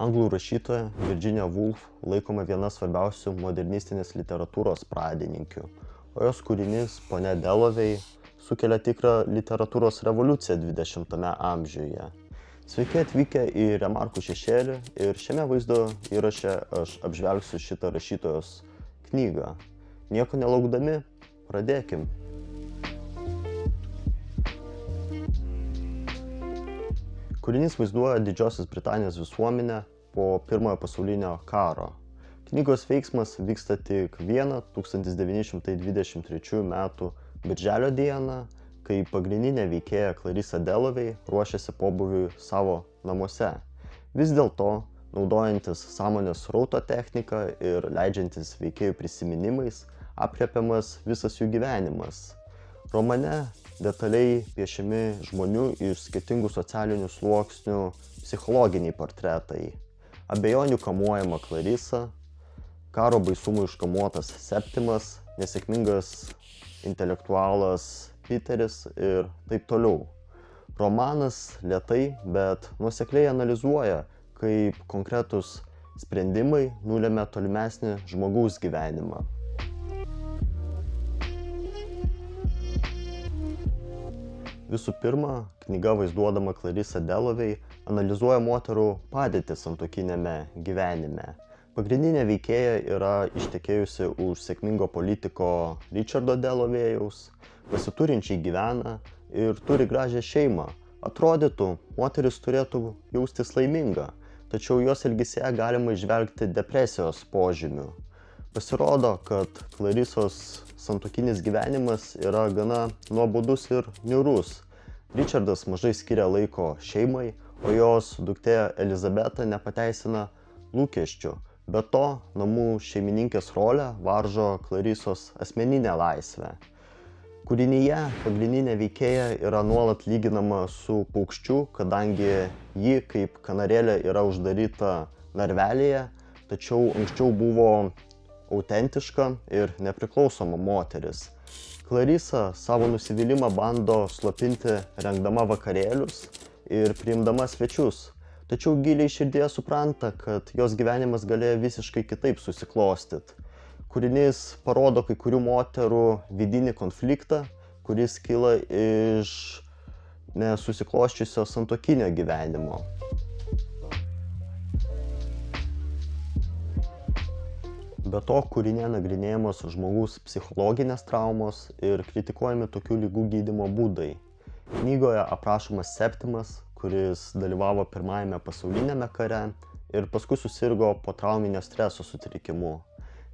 Anglų rašytoja Virginia Woolf laikoma viena svarbiausių modernistinės literatūros pradininkių, o jos kūrinys Ponia Delovei sukelia tikrą literatūros revoliuciją 20-ame amžiuje. Sveiki atvykę į Remarkų šešėlį ir šiame vaizdo įraše aš apžvelgsiu šitą rašytojos knygą. Nieko nelaukdami, pradėkim. Kūrinys vaizduoja Didžiosios Britanijos visuomenę po Pirmojo pasaulinio karo. Knygos veiksmas vyksta tik vieną 1923 metų birželio dieną, kai pagrindinė veikėja Clarissa Dalloway ruošiasi pobūviui savo namuose. Vis dėlto, naudojantis sąmonės srauto techniką ir leidžiantis veikėjų prisiminimais, aprėpiamas visas jų gyvenimas. Romane detaliai piešiami žmonių iš skirtingų socialinių sluoksnių psichologiniai portretai. Abejonių kamuojama Clarissa, karo baisumų iškamuotas Septimas, nesėkmingas intelektualas Peteris ir taip toliau. Romanas lėtai, bet nuosekliai analizuoja, kaip konkretus sprendimai nulemia tolimesnį žmogaus gyvenimą. Visų pirma, knyga vaizduodama Clarissa Dalloway analizuoja moterų padėtį santuokiniame gyvenime. Pagrindinė veikėja yra ištekėjusi už sėkmingo politiko Richardo Dallowayaus, pasiturinčiai gyvena ir turi gražią šeimą. Atrodytų, moteris turėtų jaustis laiminga, tačiau jos elgesyje galima įžvelgti depresijos požymių. Pasirodo, kad Clarissos santuokinis gyvenimas yra gana nuobodus ir niūrus. Richardas mažai skiria laiko šeimai, o jos duktė Elizabeta nepateisina lūkesčių. Be to, namų šeimininkės rolę varžo Clarissos asmeninė laisvė. Kūrinyje pagrindinė veikėja yra nuolat lyginama su paukščiu, kadangi ji kaip kanarėlė yra uždaryta narvelėje, tačiau anksčiau buvo autentiška ir nepriklausoma moteris. Clarissa savo nusivylimą bando slopinti rengdama vakarėlius ir priimdama svečius, tačiau giliai širdyje supranta, kad jos gyvenimas galėjo visiškai kitaip susiklostyti. Kūrinys parodo kai kurių moterų vidinį konfliktą, kuris kyla iš nesusiklosčiusio santuokinio gyvenimo. Be to, kūrinyje nagrinėjamos žmogaus psichologinės traumos ir kritikuojami tokių ligų gydymo būdai. Knygoje aprašomas Septimas, kuris dalyvavo Pirmajame pasauliniame kare ir paskui susirgo potrauminio streso sutrikimu.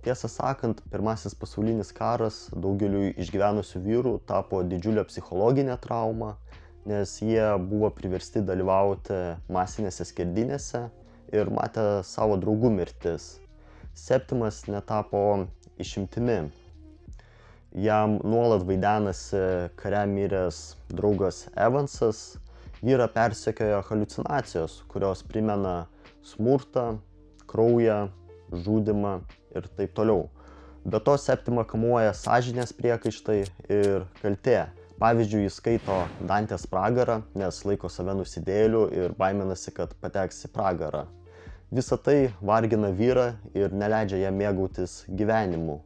Tiesą sakant, Pirmasis pasaulinis karas daugeliui išgyvenusių vyrų tapo didžiulė psichologinė trauma, nes jie buvo priversti dalyvauti masinėse skerdynėse ir matė savo draugų mirtis. Septimas netapo išimtimi. Jam nuolat vaidenasi kare miręs draugas Evansas, vyrą persekioja haliucinacijos, kurios primena smurtą, kraują, žudymą ir taip toliau. Be to, Septimą kamuoja sąžinės priekaištai ir kaltė. Pavyzdžiui, jis skaito Dantės pragarą, nes laiko save nusidėjėliu ir baiminasi, kad pateks į pragarą. Visa tai vargina vyrą ir neleidžia jam mėgautis gyvenimu.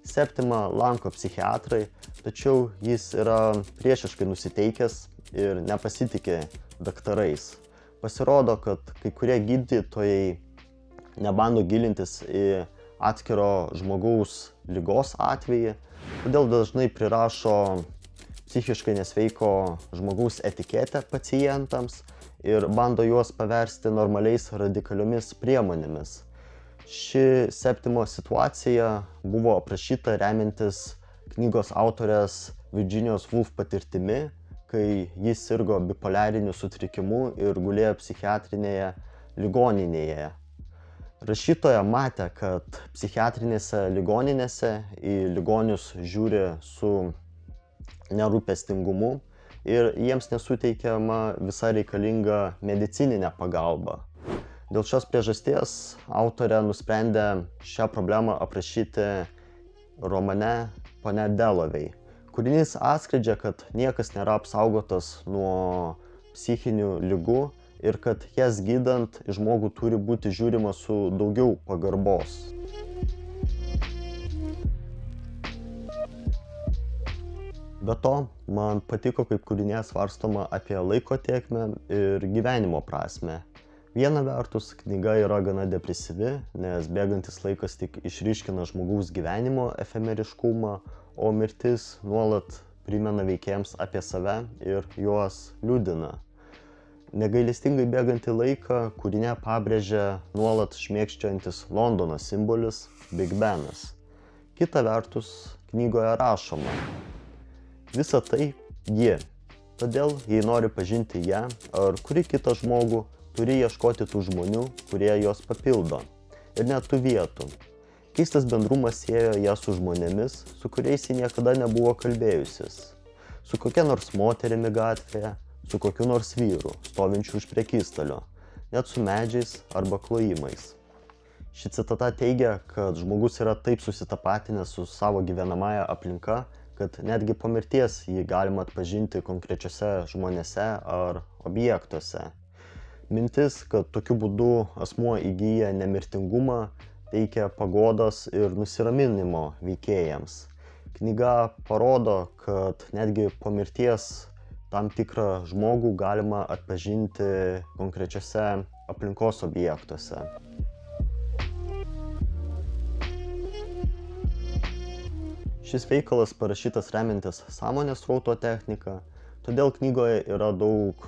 Septimą lanko psichiatrai, tačiau jis yra priešiškai nusiteikęs ir nepasitikė daktarais. Pasirodo, kad kai kurie gydytojai nebando gilintis į atskiro žmogaus ligos atvejį, todėl dažnai prirašo psichiškai nesveiko žmogaus etiketę pacientams ir bando juos paversti normaliais radikaliomis priemonėmis. Ši Septimo situacija buvo aprašyta remiantis knygos autorės Virginios Woolf patirtimi, kai jis sirgo bipoliariniu sutrikimu ir gulėjo psichiatrinėje ligoninėje. Rašytoja matė, kad psichiatrinėse ligoninėse į ligonius žiūri su nerūpestingumu ir jiems nesuteikiama visa reikalinga medicininė pagalba. Dėl šios priežasties autorė nusprendė šią problemą aprašyti romane Ponia Dalloway. Kūrinys atskleidžia, kad niekas nėra apsaugotas nuo psichinių ligų ir kad jas gydant į žmogų turi būti žiūrima su daugiau pagarbos. Be to, man patiko, kaip kūrinyje svarstoma apie laiko tėkmę ir gyvenimo prasmę. Viena vertus, knyga yra gana depresyvi, nes bėgantis laikas tik išryškina žmogaus gyvenimo efemeriškumą, o mirtis nuolat primena veikėjams apie save ir juos liūdina. Negailestingai bėgantį laiką kūrinyje pabrėžia nuolat šmėkščiojantis Londono simbolis Big Benas. Kita vertus, knygoje rašoma: visa tai ji. Todėl, jei nori pažinti ją ar kuri kitą žmogų, turi ieškoti tų žmonių, kurie jos papildo. Ir net tų vietų. Keistas bendrumas siejo ją su žmonėmis, su kuriais ji niekada nebuvo kalbėjusis. Su kokia nors moterimi gatvėje, su kokiu nors vyru, stovinčiu už prekystalio, net su medžiais arba klojimais. Ši citata teigia, kad žmogus yra taip susitapatinęs su savo gyvenamąja aplinka, kad netgi po mirties jį galima atpažinti konkrečiose žmonėse ar objektuose. Mintis, kad tokiu būdu asmuo įgyja nemirtingumą, teikia paguodos ir nusiraminimo veikėjams. Knyga parodo, kad netgi po mirties tam tikrą žmogų galima atpažinti konkrečiose aplinkos objektuose. Šis veikalas parašytas remiantis sąmonės srauto technika, todėl knygoje yra daug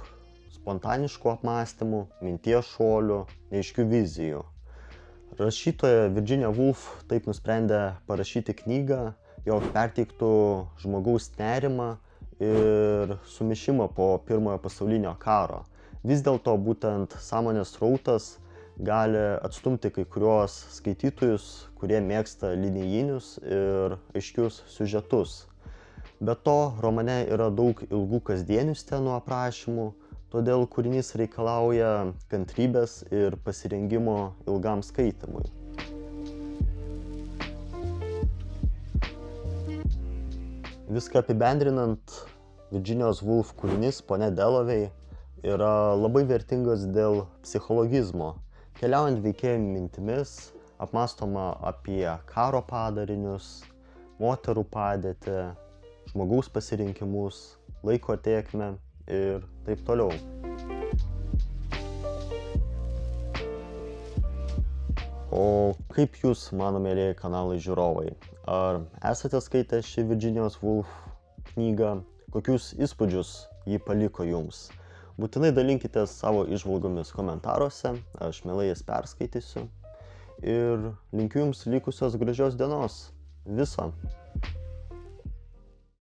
spontaniškų apmąstymų, minties šuolių, neaiškių vizijų. Rašytoja Virginia Woolf taip nusprendė parašyti knygą, jog perteiktų žmogaus nerimą ir sumišimą po Pirmojo pasaulinio karo. Vis dėlto būtent sąmonės srautas gali atstumti kai kuriuos skaitytojus, kurie mėgsta linijinius ir aiškius siužetus. Be to, romane yra daug ilgų kasdienių scenų aprašymų, todėl kūrinys reikalauja kantrybės ir pasirengimo ilgam skaitymui. Viską apibendrinant, Virginios Woolf kūrinys Ponia Dalloway yra labai vertingas dėl psichologizmo. Keliaujant veikėjų mintimis, apmąstoma apie karo padarinius, moterų padėtį, žmogaus pasirinkimus, laiko tėkmę ir taip toliau. O kaip jūs, mano mielieji kanalai žiūrovai? Ar esate skaitę šį Virginios Woolf knygą? Kokius įspūdžius ji paliko jums? Būtinai dalinkitės savo įžvalgomis komentaruose, aš mielai jas perskaitysiu. Ir linkiu jums likusios gražios dienos. Viso.